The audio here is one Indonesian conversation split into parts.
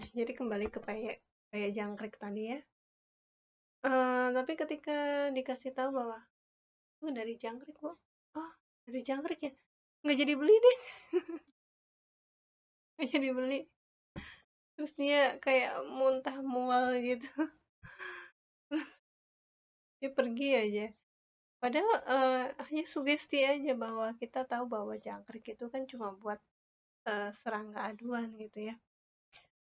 Jadi kembali ke kayak jangkrik tadi ya. Tapi ketika dikasih tahu bahwa, "Oh, dari jangkrik, Bu." "Oh, dari jangkrik ya?" Nggak jadi beli deh, nggak jadi beli. Terus dia kayak muntah mual gitu, dia pergi aja. Padahal hanya sugesti aja bahwa kita tahu bahwa jangkrik itu kan cuma buat serangga aduan gitu ya.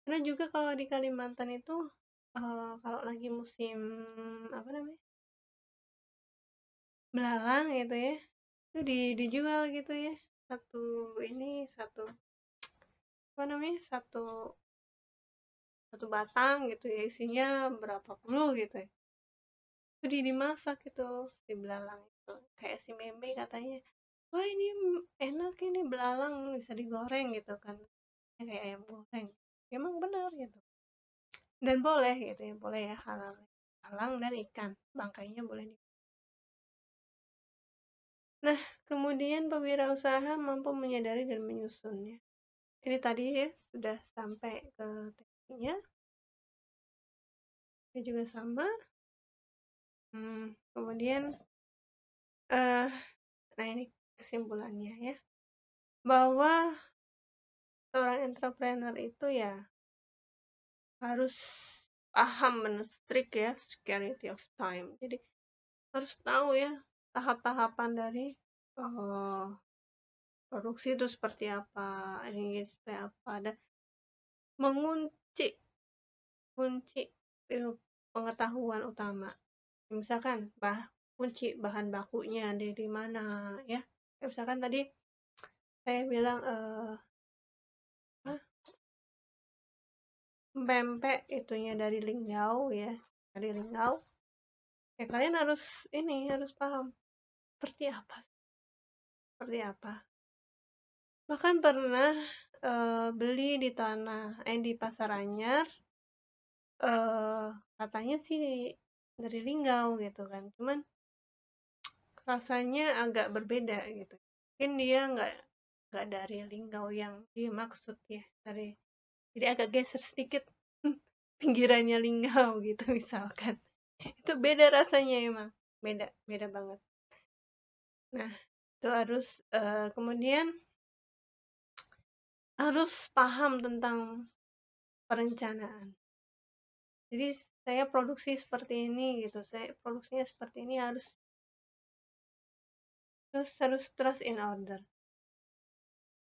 Karena juga kalau di Kalimantan itu kalau lagi musim apa namanya, belalang gitu ya, itu dijual gitu ya. Satu ini satu apa namanya, satu satu batang gitu ya, isinya berapa puluh gitu ya. Itu dimasak itu si belalang itu. Kayak si meme katanya, wah ini enak ini belalang bisa digoreng gitu kan. Ya, kayak ayam goreng. Emang benar gitu. Dan boleh gitu ya, boleh ya halal. Halang dan ikan, bangkainya boleh di. Nah, kemudian pewirausaha mampu menyadari dan menyusunnya. Ini tadi ya sudah sampai ke tekniknya, ini juga sama. Kemudian eh nah ini kesimpulannya ya, bahwa seorang entrepreneur itu ya harus paham benar strict ya security of time. Jadi harus tahu ya tahap-tahapan dari eh, produksi itu seperti apa, ini seperti apa, dan mengunci kunci pengetahuan utama. Misalkan kunci bahan bakunya dari mana ya. Misalkan tadi saya bilang pempek itunya dari linggau ya, dari linggau. Ya kalian harus harus paham seperti apa, seperti apa. Bahkan pernah beli di di pasar anyar, katanya sih dari linggau gitu kan. Cuman rasanya agak berbeda gitu. Mungkin dia nggak dari linggau yang dimaksud ya, jadi agak geser sedikit pinggirannya linggau gitu misalkan. Itu beda rasanya emang, beda beda banget. Nah, itu harus kemudian harus paham tentang perencanaan. Jadi saya produksi seperti ini gitu, saya produksinya seperti ini, harus trust in order.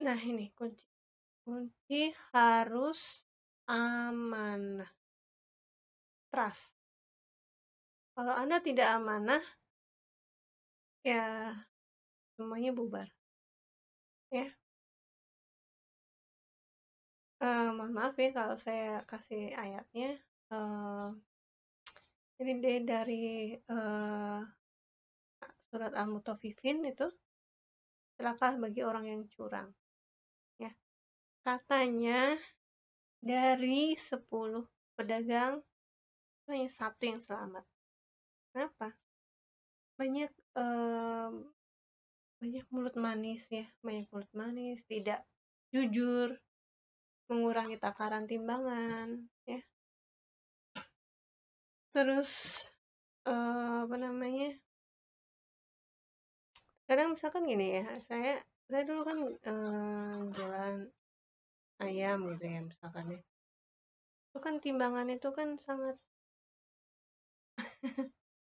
Nah, ini kunci harus amanah, trust. Kalau Anda tidak amanah, ya semuanya bubar. Ya, mohon maaf ya kalau saya kasih ayatnya. Ini dari surat Al-Mutaffifin itu, celaka bagi orang yang curang. Ya, katanya dari 10 pedagang hanya satu yang selamat. Kenapa? Banyak banyak mulut manis ya, banyak mulut manis, tidak jujur, mengurangi takaran timbangan, ya. Terus apa namanya? Kadang misalkan gini ya, saya dulu kan jualan ayam gitu ya misalkan ya. Itu kan timbangan itu kan sangat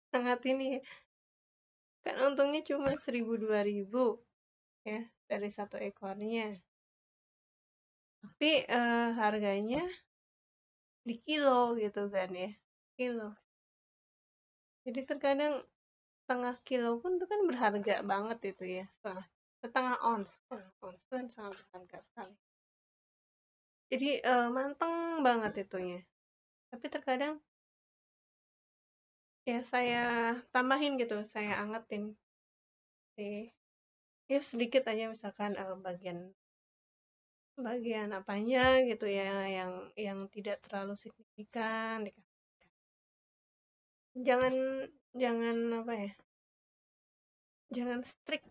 sangat ini ya. Kan untungnya cuma 1.000 2.000 ya dari satu ekornya. Tapi harganya di kilo gitu kan ya. Kilo. Jadi terkadang setengah kilo pun itu kan berharga banget itu ya. Setengah ons. Setengah ons itu kan sangat berharga sekali. Jadi manteng banget itunya. Tapi terkadang ya saya tambahin gitu, saya angetin sih. Ya sedikit aja misalkan bagian bagian apanya gitu ya yang tidak terlalu signifikan. Jangan jangan apa ya? Jangan strict.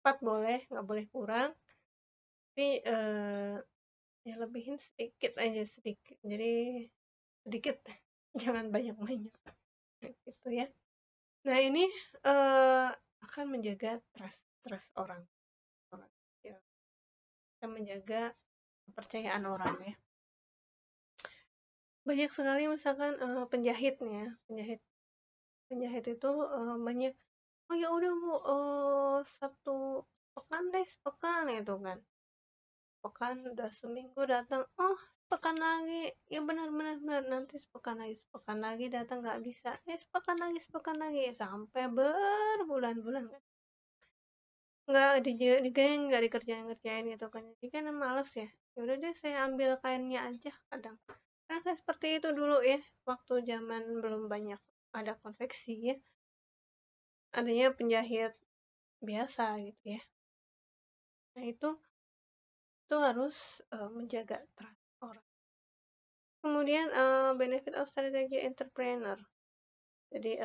4 boleh, nggak boleh kurang. Tapi ya lebihin sedikit aja, sedikit, jadi sedikit jangan banyak-banyak gitu ya. Nah ini akan menjaga trust trust orang orang ya, kita menjaga kepercayaan orang ya. Banyak sekali misalkan penjahit nih ya, penjahit itu banyak, oh ya udah bu, satu pekan deh, sepekan itu kan, pekan udah seminggu datang, oh sepekan lagi, ya benar benar benar, nanti sepekan lagi datang nggak bisa, sepekan lagi sampai berbulan-bulan kan, nggak nggak dikerjain gitu kan, jadi kan males ya, ya udah deh saya ambil kainnya aja kadang. Karena saya seperti itu dulu ya, waktu zaman belum banyak ada konveksi ya, adanya penjahit biasa gitu ya. Nah itu harus menjaga trust orang. Kemudian benefit of strategy entrepreneur. Jadi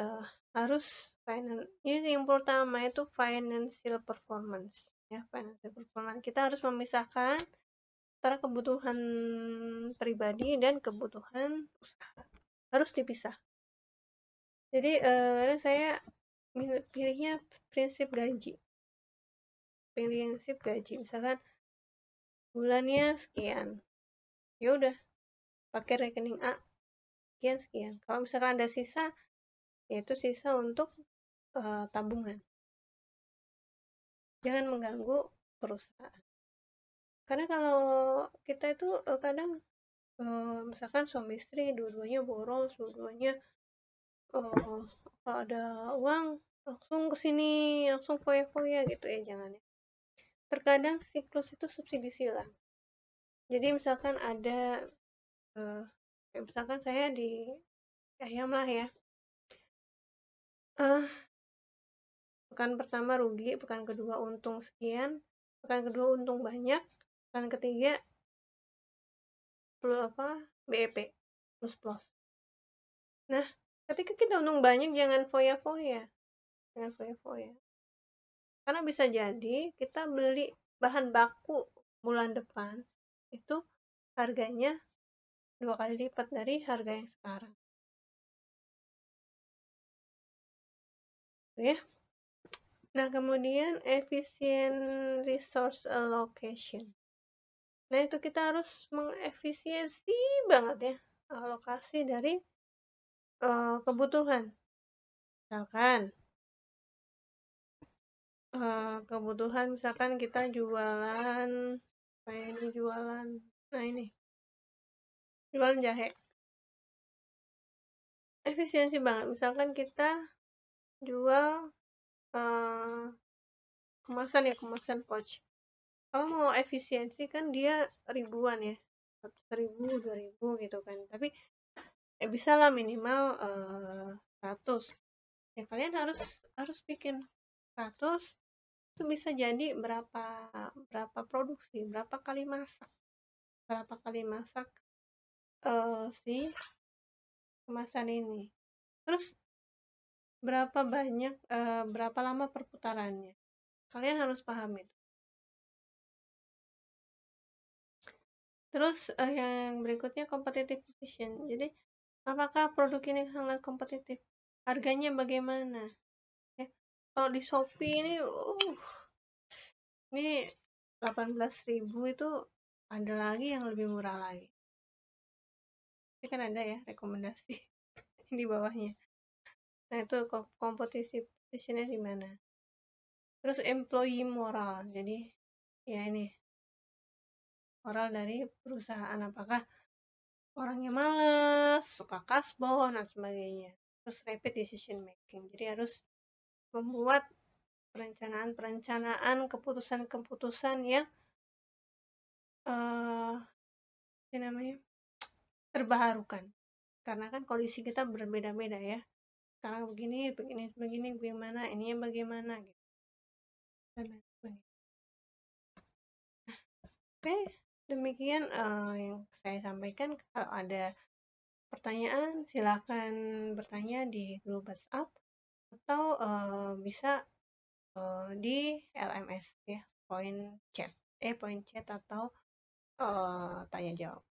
harus ini yang pertama itu financial performance ya, financial performance. Kita harus memisahkan antara kebutuhan pribadi dan kebutuhan usaha. Harus dipisah. Jadi karena saya pilihnya prinsip gaji. Prinsip gaji. Misalkan bulannya sekian. Ya udah, pakai rekening A sekian sekian. Kalau misalkan ada sisa, yaitu sisa untuk tabungan. Jangan mengganggu perusahaan. Karena kalau kita itu kadang misalkan suami istri dua-duanya boros, dua-duanya kalau ada uang langsung ke sini, langsung foya-foya gitu ya, jangan ya. Terkadang siklus itu subsidi silang. Jadi misalkan ada misalkan saya di ayam lah ya. Pekan pertama rugi, pekan kedua untung sekian, pekan kedua untung banyak, pekan ketiga BEP plus plus. Nah, ketika kita untung banyak jangan foya-foya. Jangan foya-foya. Karena bisa jadi kita beli bahan baku bulan depan itu harganya 2 kali lipat dari harga yang sekarang. Ya. Nah, kemudian efisien resource allocation. Nah, itu kita harus mengefisiensi banget ya alokasi dari kebutuhan. Misalkan kebutuhan, misalkan kita jualan, kayak ini jualan, nah ini jualan jahe, efisiensi banget. Misalkan kita jual kemasan ya, kemasan pouch. Kalau mau efisiensi kan dia ribuan ya, 1.000, 2.000 gitu kan. Tapi bisa lah minimal 100. Ya kalian harus bikin 100, itu bisa jadi berapa produksi, berapa kali masak si kemasan ini. Terus berapa lama perputarannya. Kalian harus paham itu. Terus yang berikutnya competitive position. Jadi apakah produk ini sangat kompetitif? Harganya bagaimana? Ya. Kalau di Shopee ini 18.000 itu ada lagi yang lebih murah lagi. Ini kan ada ya rekomendasi di bawahnya. Nah, itu competitive positionnya di mana? Terus employee moral. Jadi ya ini moral dari perusahaan, apakah orangnya malas, suka kasbon dan sebagainya. Terus rapid decision making. Jadi harus membuat perencanaan keputusan-keputusan yang terbaharukan. Karena kan kondisi kita berbeda-beda ya. Sekarang begini, bagaimana, ininya bagaimana gitu. Oke, demikian yang saya sampaikan. Kalau ada pertanyaan, silakan bertanya di grup WhatsApp atau bisa di LMS ya, point chat atau tanya jawab.